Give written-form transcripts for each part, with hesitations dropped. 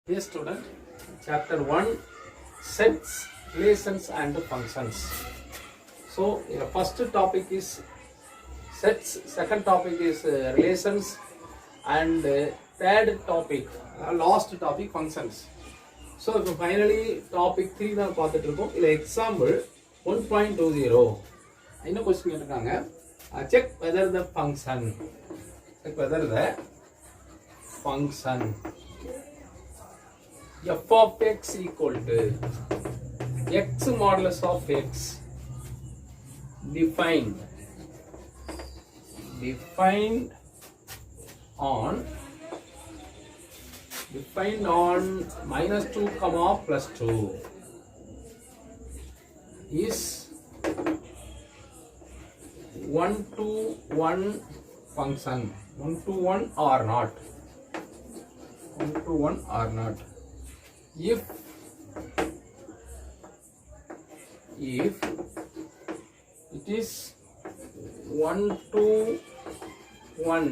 Dear student, chapter 1 sets, relations and functions. So, first topic is sets, second topic is relations, and third topic, last topic functions. So, finally topic 3 தான் பார்த்துட்டு இருக்கோம். இல்ல example 1.20 என்ன question கேட்டிருக்காங்க, check whether the function f of x equal to x modulus of x defined on minus 2 comma plus 2 is 1 to 1 function, 1 to 1 or not, 1 to 1 or not. If it is 1 to 1,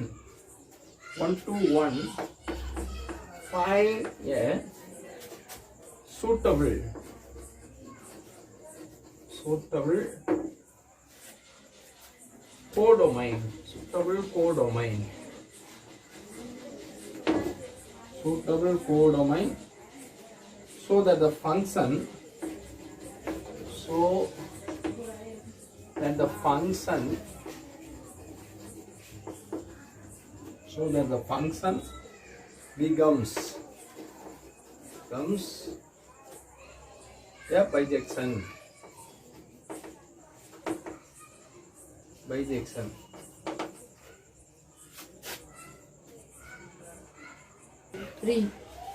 find a suitable codomain, so that the function becomes a bijection.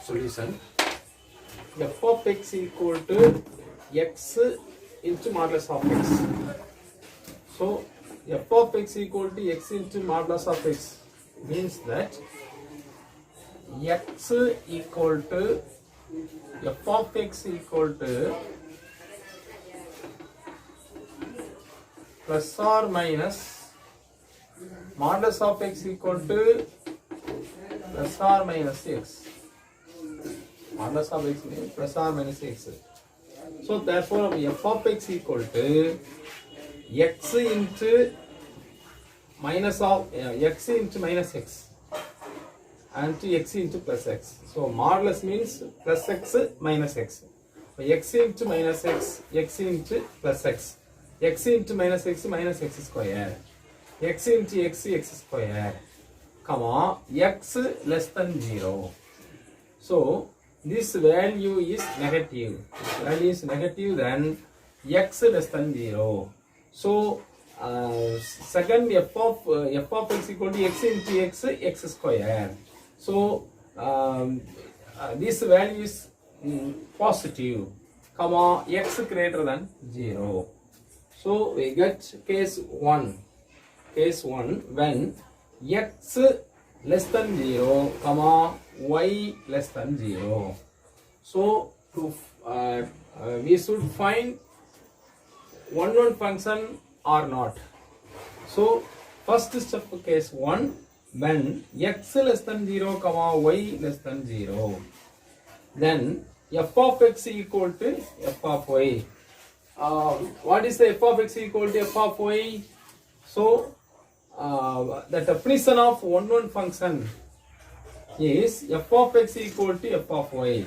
Solution: f of x equal to x into modulus of x. So f of x equal to x into modulus of x means that x equal to f of x equal to plus or minus modulus of x equal to plus or minus x. Modulus of x means plus or minus x. So therefore f of x equal to x into minus of x into minus x and to x into plus x. So modulus means plus x minus x. So x into minus x, x into plus x, x into minus x square, x into x square, comma x less than 0. So this value is negative. Then x less than 0. So second f of x equal to x into x square. So this value is positive, comma x greater than 0. So we get case 1 when x less than 0, comma y less than 0. So to we should find 1 function or not. So first step, case 1, when x less than 0, comma y less than 0, then f of x equal to f of y. What is the f of x equal to f of y? So the definition of 1 function is f of x equal to f of y.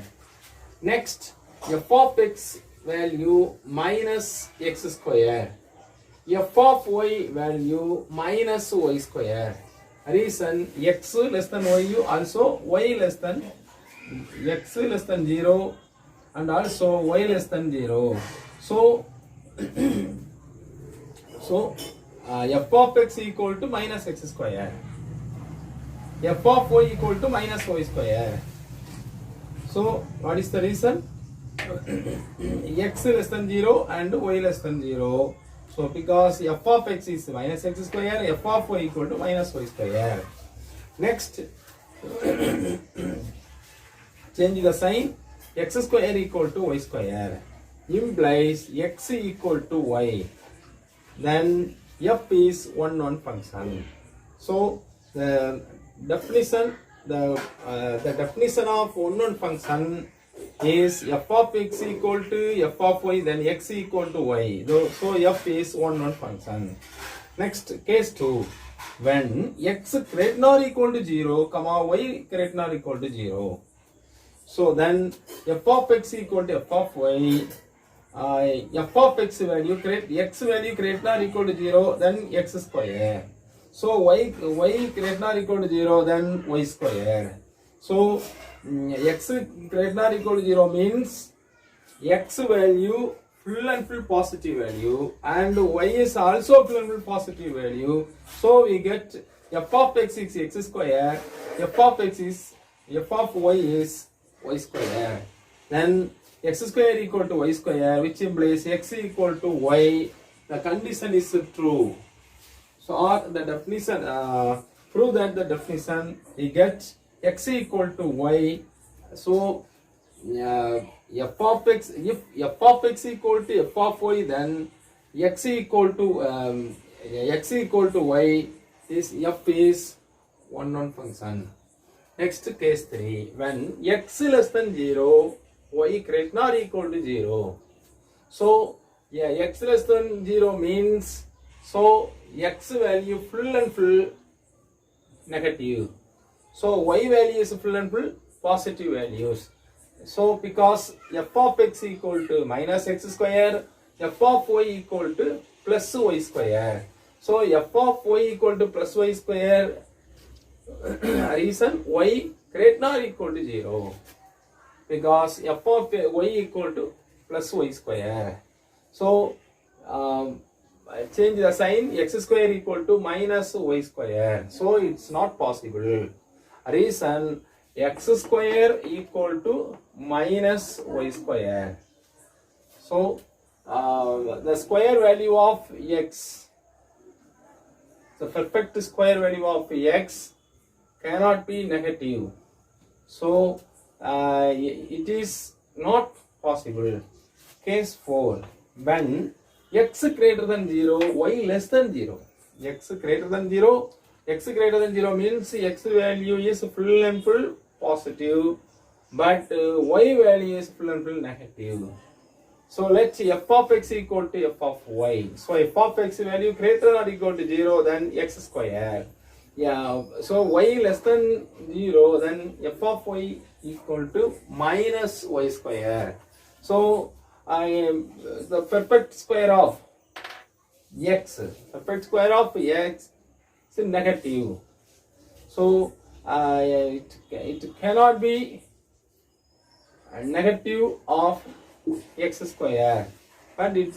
Next, f of x value minus x square, f of y value minus y square. Reason, x less than y, also y less than x less than 0 and also y less than 0. So f of x equal to minus x square, f of y equal to minus y square. So what is the reason? X less than 0 and y less than 0. So because f of x is minus x square, f of y equal to minus y square. Next, change the sign. X square equal to y square implies x equal to y. Then f is 1 function. So the definition the definition of one function is f of x equal to f of y, then x equal to y. So f is one function. Next, case 2. When x greater than or equal to 0, comma y greater than or equal to 0. So then f of x equal to f of y. F of x value x value greater than or equal to 0, then x square. So y greater than or equal to 0, then y square. So x greater than or equal to 0 means x value full and full positive value, and y is also full and full positive value. So we get f of x is x square, f of y is y square. Then x square equal to y square, which implies x equal to y. The condition is true. So or the definition, prove that the definition, we get x equal to y. So f of x, if f of x equal to f of y, then x equal to y, is f is one function. Next, case 3. When x less than 0, y greater than or equal to 0. So x less than 0 means, so x value full and full negative. So y value is full and full positive values. So because f of x equal to minus x square, f of y equal to plus y square. So f of y equal to plus y square, reason y greater than or equal to 0. Because f of y equal to plus y square. So change the sign, x square equal to minus y square. So it's not possible. Reason, x square equal to minus y square. So the square value of x, the perfect square value of x cannot be negative. So it is not possible. Case 4. When x greater than 0, y less than 0. X greater than 0 means x value is full and full positive, but y value is full and full negative. So let's f of x equal to f of y. So f of x value greater than or equal to 0, then x square. So y less than 0, then f of y equal to minus y square. So the perfect square of x is negative. So it cannot be negative of x square, but it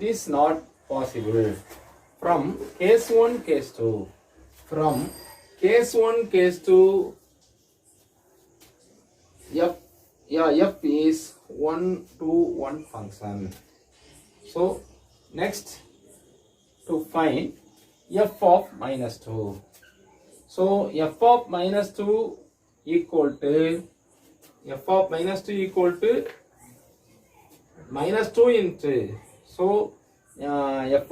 is not possible. From case 1, case 2. From case 1, case 2, f is 1 to 1 function. So next, to find f of minus 2. So f of minus 2 equal to minus 2 into, so f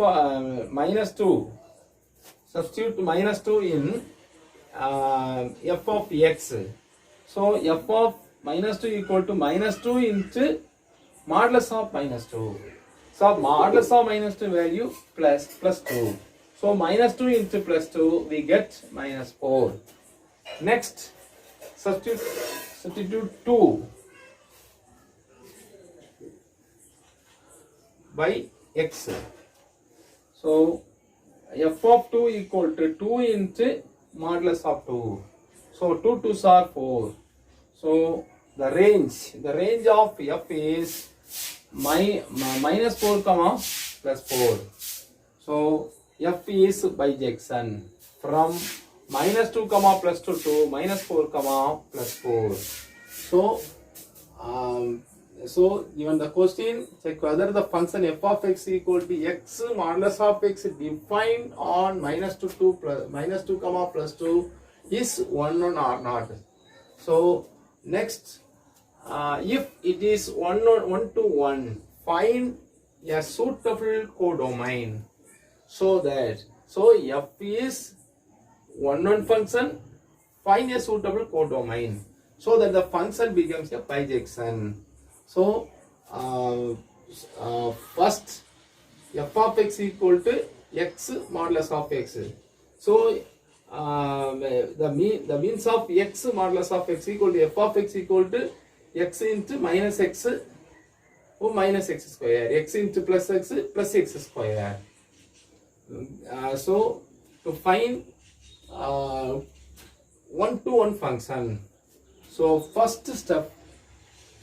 minus 2, substitute minus 2 in f of x. So f of minus 2 equal to minus 2 into modulus of minus 2. So modulus of minus 2 value plus 2. So minus 2 into plus 2, we get minus 4. Next, substitute 2 by x. So f of 2 equal to 2 into modulus of 2. So 2 2s are 4. So the range of f is minus 4 comma plus 4. So f is bijection from minus 2 comma plus 2 to minus 4 comma plus 4. So given the question, check whether the function f of x equal to x modulus of x defined on minus 2 comma plus 2 is 1 or not. So next, if it is 1 to 1, find a suitable codomain. So f is 1 function find a suitable codomain so that the function becomes a bijection. So first f of x equal to x modulus of x. So the means of x modulus of x equal to f of x equal to x into minus x or minus x square, x into plus x square. So to find one-to-one function, so first step,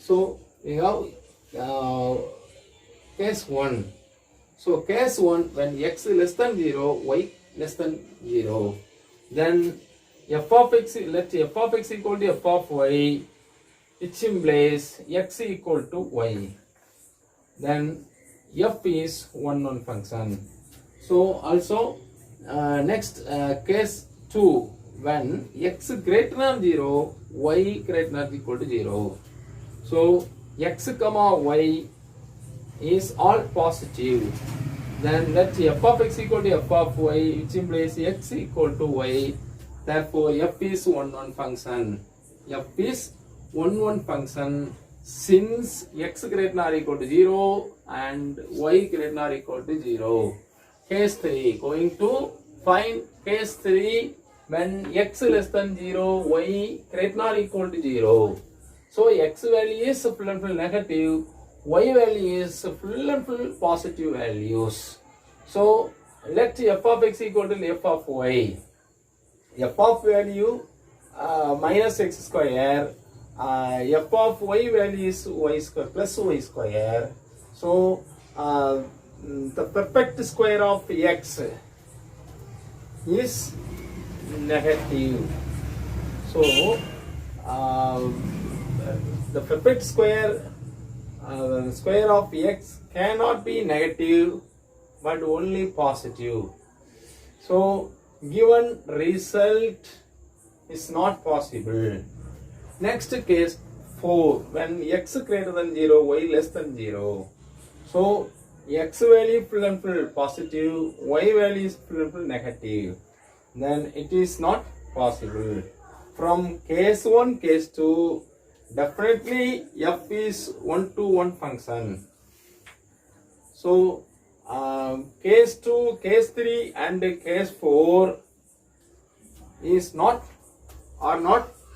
so we have case 1. So case 1, when x less than 0, y less than 0, then f of x, let f of x equal to f of y, which implies x equal to y. Then f is one function. So also next case 2, when x greater than 0, y greater than equal to 0. So x comma y is all positive. Then let f of x equal to f of y, which implies x equal to y. Therefore f is one function. F is one function since x greater than or equal to 0 and y greater than or equal to 0. Case 3, going to find case 3 when x less than 0, y greater than or equal to 0. So x value is full and full negative, y value is full and full positive values. So let f of x equal to f of y. F of value minus x square, f of y value is y square plus y square. So the perfect square of x is negative. So the perfect square square of x cannot be negative but only positive. So given result is not possible. Next case 4, when x greater than 0, y less than 0. So x value full and full positive, y value is full and full negative. Then it is not possible. From case 1, case 2, definitely f is one-to-one function. So case 2, case 3 and case 4 is not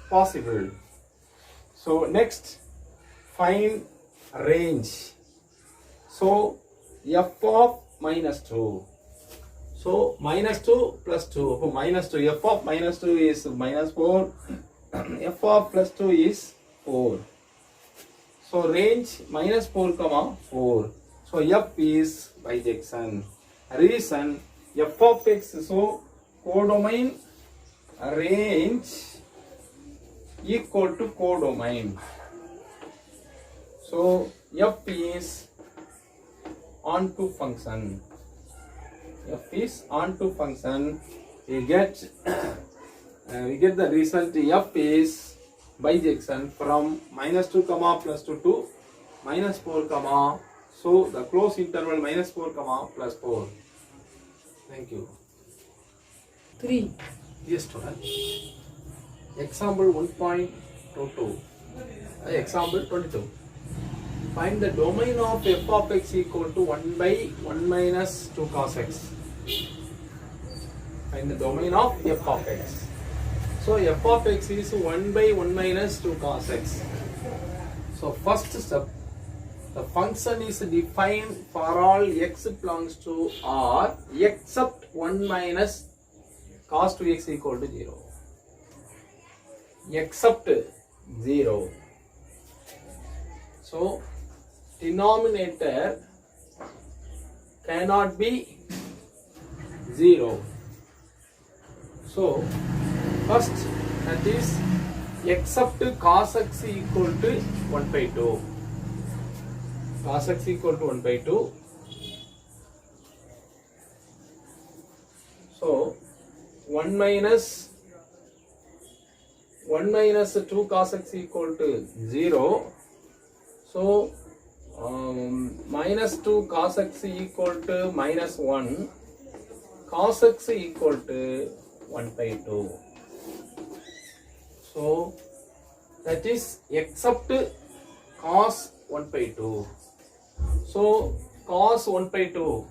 possible. So next find range. So f of minus 2. So minus 2 plus 2. So minus 2. F of minus 2 is minus 4. F of plus 2 is 4. So range minus 4 comma 4. So f is bijection. Reason f of x. So codomain range equal to codomain. So f is onto function. F is onto function. We get the result f is bijection from minus 2 comma plus 2 to minus 4 comma. So the close interval minus 4 comma plus 4. Thank you. 3. Yes, student. Example 1.22. Example 22. Find the domain of f of x equal to 1 by 1 minus 2 cos x. Find the domain of f of x. So f of x is 1 by 1 minus 2 cos x. So first step, the function is defined for all x belongs to R except 1 minus cos 2x equal to 0. Except 0. So denominator cannot be 0. So first, that is except cos x equal to 1 by 2. Cos x equal to 1 by 2. So 1 minus 2 cos x equal to 0. So minus 2 cos x equal to minus 1. Cos x equal to 1 by 2. So that is except cos 1 by 2. So cos 1 by 2,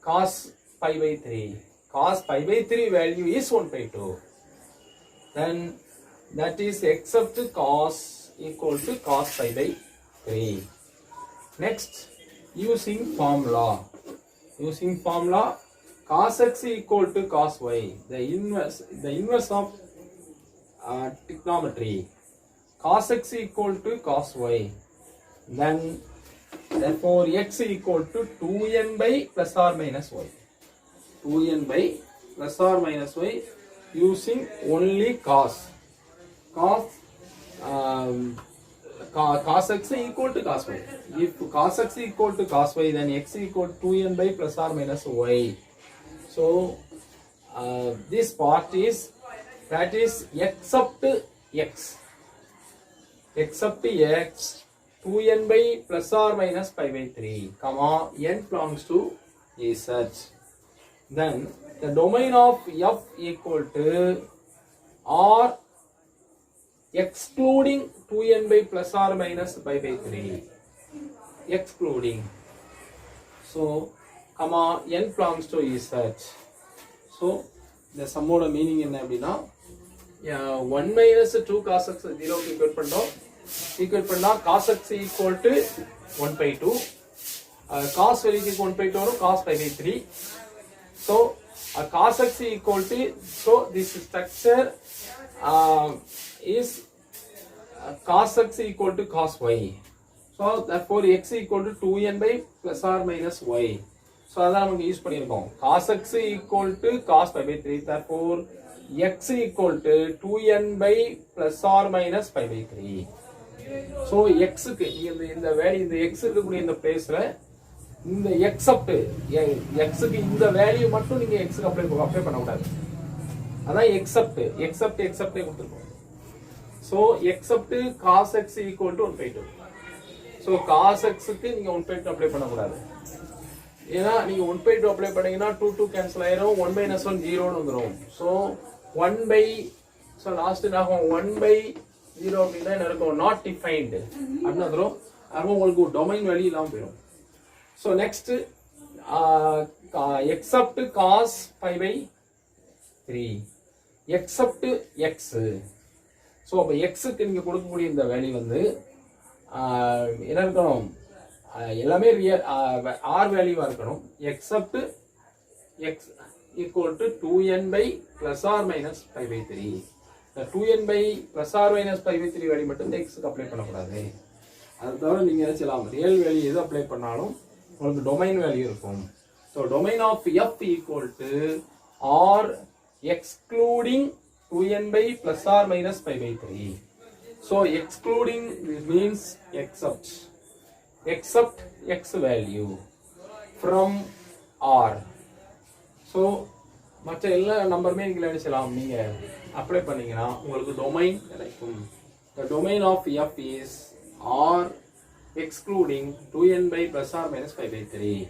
cos pi by 3. Cos pi by 3 value is 1 by 2. Then that is except cos equal to cos pi by 3. Next, using formula. Cos x equal to cos y. The inverse of trigonometry. Cos x equal to cos y. Then therefore x equal to 2n by plus or minus y. 2n by plus or minus y using only cos. Cos x equal to cos y. If cos x equal to cos y, then x equal to 2n by plus or minus y. So this part is, that is except x. Except x, 2n by plus or minus pi by 3, comma, n belongs to z. Then the domain of f equal to r excluding 2n by plus or minus pi by 3. Excluding. So, comma, n belongs to z. So, the sum of meaning in அப்படினா 1 minus 2 cos x 0 க்கு equate பண்ணா cos x equal to 1 by 2. Cos வெளிக்கு 1 by 2 வரும், cos pi by 3. So, cos x equal to, so this structure is cos x equal to cos y. So, therefore x equal to 2n by plus or minus y. So, அதான் நமக்கு use பண்ணியிருக்கோம். Cos x equal to cos pi by 3. Therefore, x equal to 2n by plus or minus pi by 3. So, x க்கு இந்த value, இந்த x இருக்கக்கூடிய இந்த பிளேஸ்ல இந்த except x க்கு இந்த வேல்யூ மட்டும் நீங்க x க்கு அப்ளை பண்ண கூடாது. அதான் except கொடுத்திருக்கோம். So, except cos x equal to 1 by 2. So, cos x க்கு நீங்க 1 by 2 அப்ளை பண்ண கூடாது. ஏன்னா நீங்க 1 by 2 அப்ளை பண்ணீங்கன்னா 2 கேன்சல் ஆயிரும், 1 minus 1 0 ன்னு வந்துரும். So 1 by, so லாஸ்ட் நாகும் 1 by 0 அப்படின்னா என்ன இருக்கும், not defined அப்படின்னு வந்துரும். அப்போ உங்களுக்கு டொமைன் வேல்யூ இல்லாம போயிடும். So next except cos pi by 3, except x. So அப்ப x க்கு நீங்க கொடுக்கக்கூடிய இந்த வேல்யூ வந்து என்ன இருக்கணும், எல்லாமே ரியல் ஆர் வேல்யூவா இருக்கணும். except x equal to 2n by plus or minus pi by 3. The 2n by plus or minus pi by 3 value மட்டும் x க்கு அப்ளை பண்ணக்கூடாது. அது தவிர நீங்க என்ன செய்யலாம், ரியல் வேல்யூ எது அப்ளை பண்ணாலும் உங்களுக்கு டொமைன் வேல்யூ இருக்கும். So domain of f equal to r excluding 2n by plus or minus pi by 3. So excluding means except x value from r. So மற்ற எல்லா நம்பருமே நீங்க என்ன செய்யலாம், நீங்க அப்ளை பண்ணீங்கன்னா உங்களுக்கு டொமைன் கிடைக்கும். The domain of f is r excluding 2n by plus or minus pi by 3,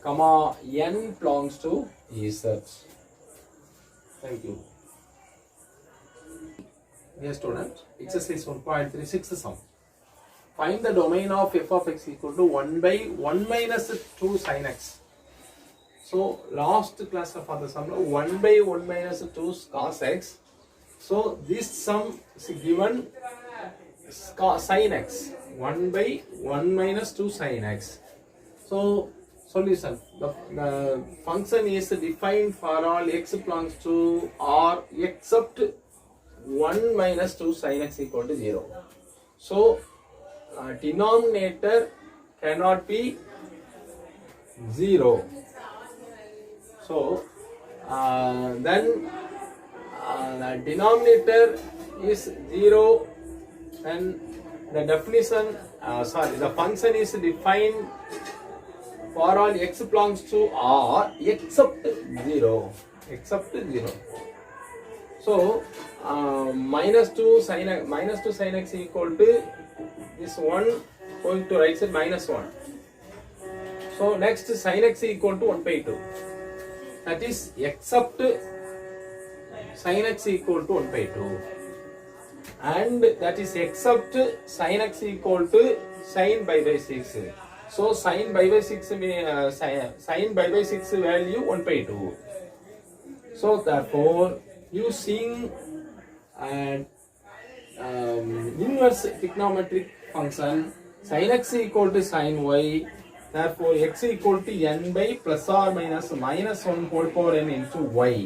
comma, n belongs to z. Thank you. Dear student, exercise 1.36 sum. Find the domain of f of x equal to 1 by 1 minus 2 sin x. So last class for the sum 1 by 1 minus 2 cos x. So this sum is given sin x, 1 by 1 minus 2 sin x. So solution, the function is defined for all x belongs to r except 1 minus 2 sin x equal to 0. So denominator cannot be 0. So then the denominator is 0, then the definition, the function is defined for all x belongs to r except 0. So minus 2 sin x equal to this one going to right side minus 1. So next sin x equal to 1 by 2. That is except sin x equal to 1 by 2, and that is except sin x equal to sin pi by 6. So sin pi by 6 sin pi by 6 value 1 by 2. So therefore using an inverse trigonometric function sin x equal to sin y, therefore x equal to n by plus or minus -1 whole power n into y.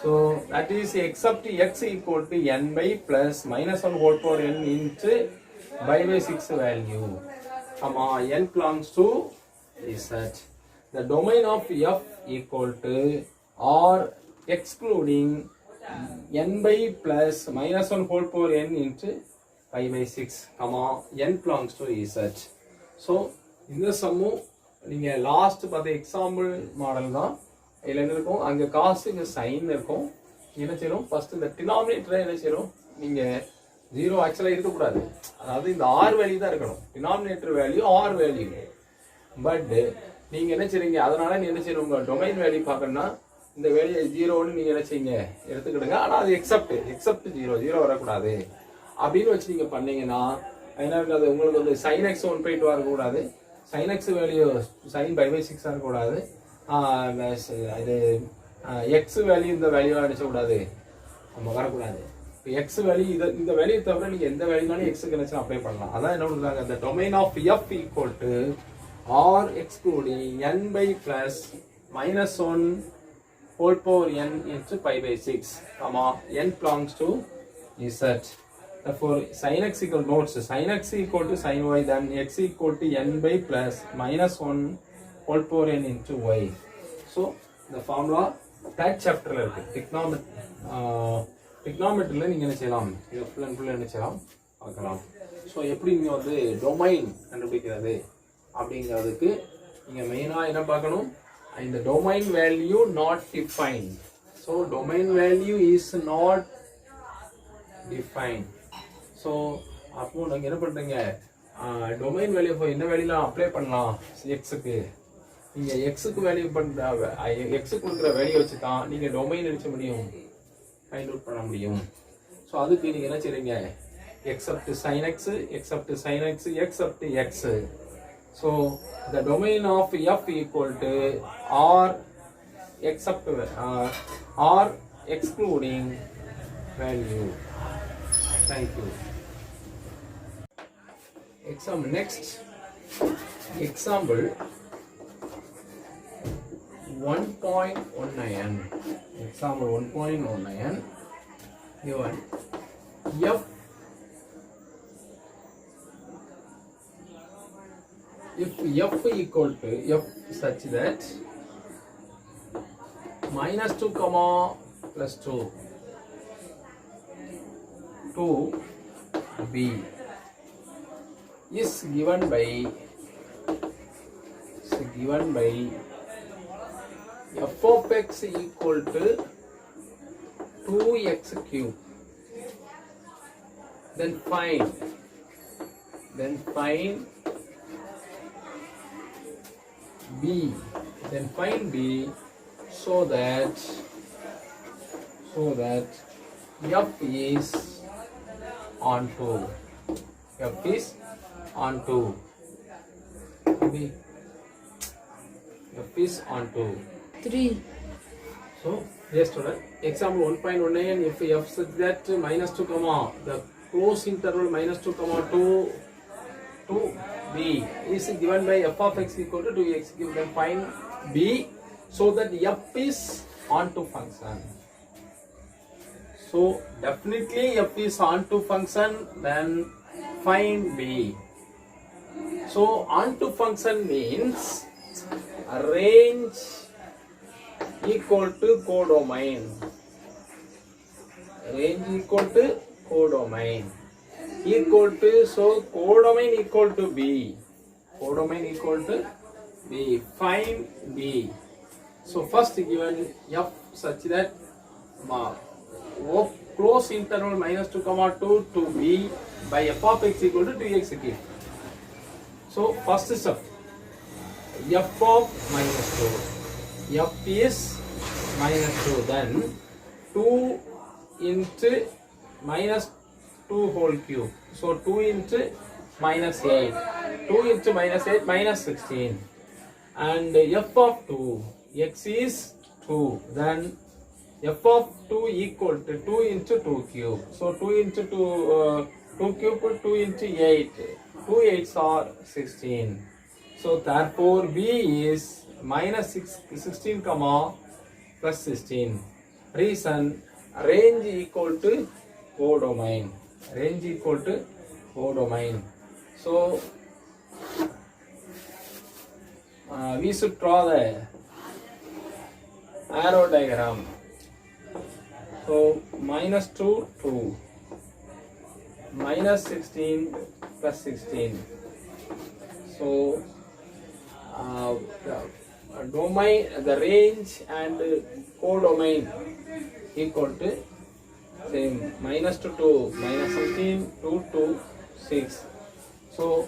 So that is except x equal to n by plus -1 whole power n into pi by 6 value, comma n belongs to z. The domain of f equal to or excluding n by plus -1 whole power n into pi by 6, comma n belongs to z. So இந்த சம்மு நீங்க last பார்த்த example model தான். இதில் என்ன இருக்கும், அங்கே காசு இங்கே சைன் இருக்கும். என்ன செய்யணும், ஃபர்ஸ்ட் இந்த டினாமினேட்டரை என்ன செய்யணும், நீங்கள் 0 ஆக்சுவலாக இருக்கக்கூடாது. அதாவது இந்த ஆர் வேல்யூ தான் இருக்கணும், denominator value R value. But நீங்கள் என்ன செய்றீங்க, அதனால நீ என்ன செய்யணும், உங்கள் டொமைன் வேல்யூ பார்க்கணும்னா இந்த வேல்யூ 0ன்னு நீங்கள் என்ன செய்யுங்க எடுத்துக்கிடுங்க. ஆனால் அது எக்ஸப்ட் 0 வரக்கூடாது அப்படின்னு வச்சு நீங்கள் பண்ணீங்கன்னா என்ன இருக்காது, உங்களுக்கு வந்து sin x 1 by 2 இருக்கக்கூடாது, sin x value sin pi by 6 இருக்கக்கூடாது, இது x வேல்யூ இந்த வேல்யூவாக நினைச்சக்கூடாது, நம்ம வரக்கூடாது. இப்போ எக்ஸ் வேல்யூ இந்த வேல்யூ தவிர நீங்கள் எந்த வேல்யூனாலும் எக்ஸுக்கு நினைச்சா அப்ளை பண்ணலாம். அதான் என்ன பண்ணுறாங்க, the domain of f equal to or excluding n by plus -1 whole power n into pi by 6, comma n belongs to z. Therefore sin x equal notes sin x equal to sin y, then x equal to n by plus -1 whole power n into y. So the formula that chapter la irukku trigonometry la neenga enna seyalam, idu full and full enna seyalam paakalam. So eppadi neenga vandu domain கண்டுபிடிக்கிறது அப்படிங்கிறதுக்கு நீங்க மெயினா என்ன பார்க்கணும், இந்த domain value not defined. So domain value is not defined. So அப்போ நாங்கள் என்ன பண்ணுறீங்க, டொமைன் வேல்யூ இப்போ என்ன வேல்யூலாம் அப்ளை பண்ணலாம் எக்ஸுக்கு, நீங்கள் எக்ஸுக்கு வேல்யூ பண்ணுற எக்ஸுக்கு கொடுக்குற வேல்யூ வச்சு தான் நீங்கள் டொமைன் அடிச்ச முடியும், ஃபைண்ட் அவுட் பண்ண முடியும். ஸோ அதுக்கு நீங்கள் என்ன செய்றீங்க, except sine x except sine x except x. So the domain of f equal to R except R excluding value. Thank you. Example next. Example 1.19. Example 1.19. Given f if f equal to f such that -2 comma plus 2 to b is given by f of x equal to 2x cube, then find b so that f is onto f is onto onto 3. So yes student, example 1.19, if f such that -2 comma the close interval -2 comma 2 to b is given by f of x equal to 2x cube, then find b so that f is onto function. So definitely f is onto function, then find b. So onto function means range equal to codomain. Range equal to codomain. Equal to, so codomain equal to b. Codomain equal to b. Find b. So first given f such that close interval -2 comma 2 to b by f of x equal to 2x cube. So first step, f of -2, f is -2, then 2 into minus 2 whole cube. So 2 into minus 8. 2 into minus 8 minus 16. And f of 2, x is 2. Then f of 2 equal to 2 into 2 cube. So 2 into 2 cube, 2 into 8. 2 8s are 16. So therefore B is minus 16 comma plus 16. Reason, range equal to codomain. Range equal to codomain. So we should draw the arrow diagram. So minus 2, 2, minus 16 plus 16. So domain, the range and codomain equal to same, minus to 2, minus 16, 2 to 6. So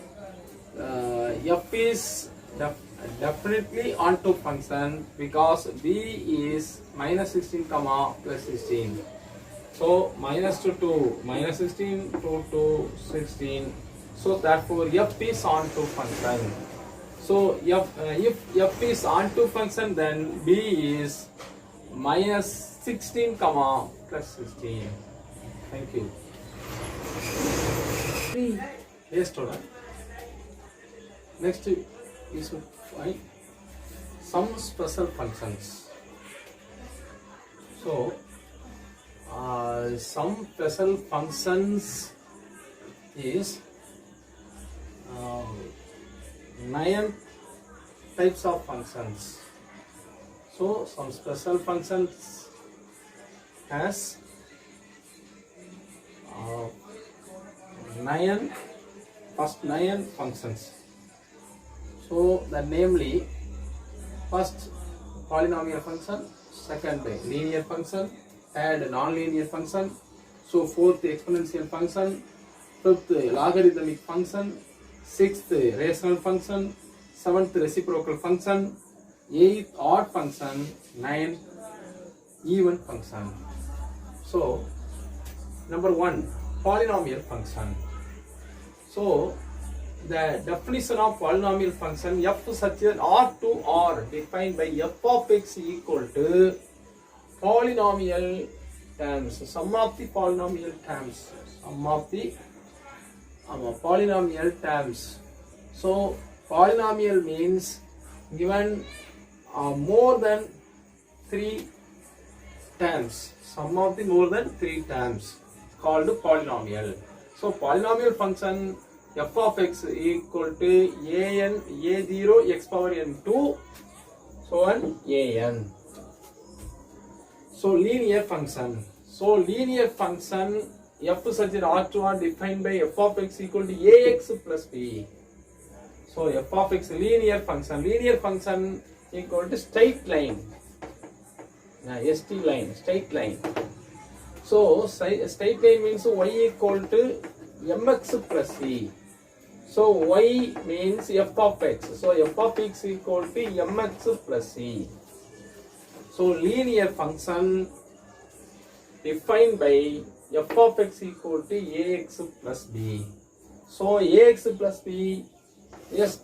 f is definitely onto function because b is minus 16 comma plus 16. So minus to 2, minus 16, 2 to 16. So therefore f is onto function. So if f is onto function, then b is minus 16 comma plus 16. Thank you. 3. Yes, student. Next is to find some special functions. So some special functions is 9 types of functions. So some special functions has 9 functions. So that namely, first polynomial function, second linear function, third non-linear function, so fourth exponential function, fifth logarithmic function, sixth rational function, seventh reciprocal function, eighth odd function, ninth even function. So number 1, polynomial function. So the definition of polynomial function, f such that R to R defined by f of x equal to polynomial terms, sum of the polynomial terms, sum of the polynomial terms. So polynomial means given more than 3 terms, sum of the more than 3 terms called polynomial. So polynomial function f of x equal to a0 x power n2 so on an. So linear function. So linear function f such that R to R defined by f of x equal to ax plus b. So f of x linear function equal to straight line. ST line, straight line. So straight line means y equal to mx plus c. So y means f of x. So f of x equal to mx plus c. So linear function defined by f of x equal to ax plus b. So ax plus b is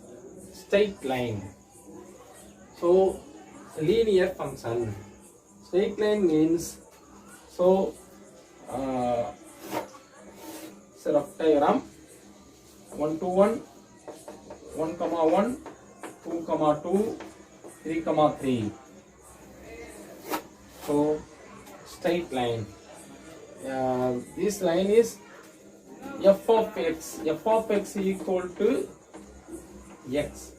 straight line. So linear function. Straight line means, so set of diagram 1 to 1, 1 comma 1, 2 comma 2, 3 comma 3. So straight line. This line is f of x. F of x equal to x.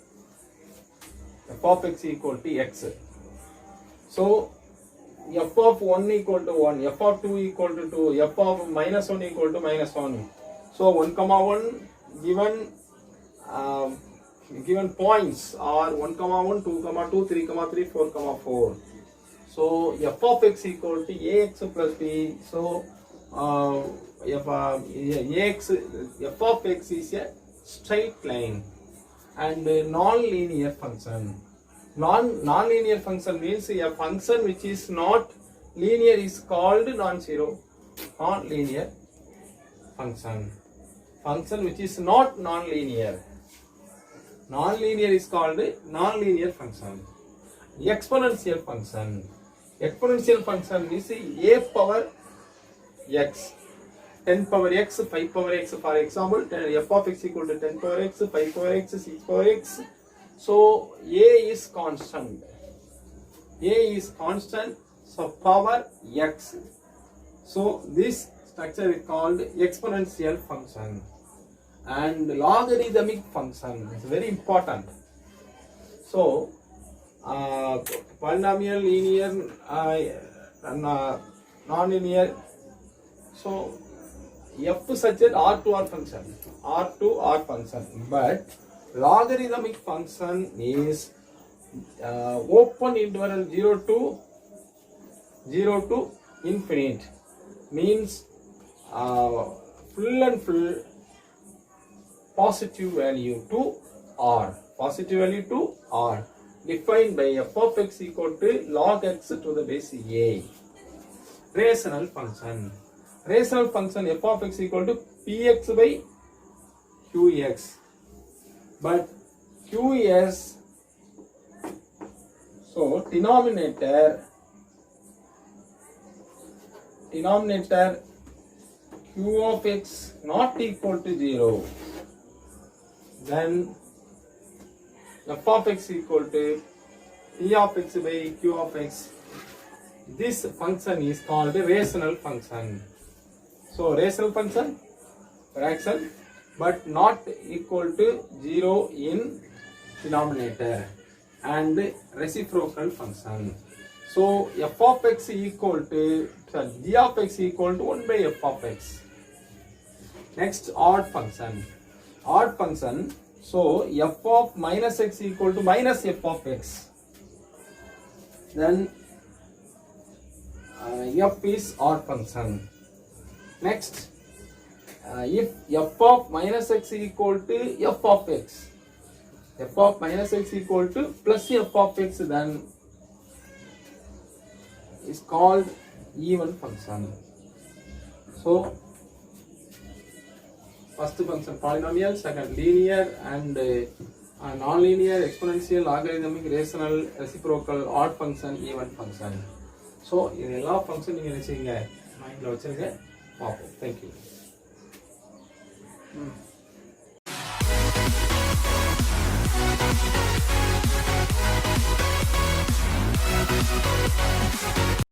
F of x equal to x. So f of 1 equal to 1, f of 2 equal to 2, f of minus 1 equal to minus 1. So 1 comma 1 given points are 1 comma 1, 2 comma 2, 3 comma 3, 4 comma 4. So f of x equal to ax plus b. So f of x is a straight line. And non-linear function. Non-linear function means a function which is not linear is called non-zero. Non-linear function. Function which is not non-linear. Non-linear is called non-linear function. Exponential function. Exponential function is a power x. 10 power x, 5 power x, for example, f of x equal to 10 power x, 5 power x, 6 power x. So, a is constant. A is constant, so power x. So, this structure is called exponential function. And logarithmic function is very important. So, polynomial, linear, non-linear. So, f such as R2R function, R2R function, but logarithmic function is open interval 0 to infinite, means full and full positive value to R, defined by f of x equal to log x to the base a. Rational function. Rational function f of x equal to px by qx, but qs, so denominator q of x not equal to 0, then f of x equal to p of x by q of x. This function is called a rational function. So, rational function, fraction, but not equal to 0 in denominator, and reciprocal function. So, f of x equal to, g of x equal to 1 by f of x. Next, odd function. Odd function, so f of minus x equal to minus f of x. Then, f is odd function. Next, if f of minus x equal to f of x, f of minus x equal to plus f of x, then is called even function. So, first function polynomial, second linear and non-linear, exponential, logarithmic, rational, reciprocal, odd function, even function. So, in a lot of function you can see mind lo vechirunga. Thank you.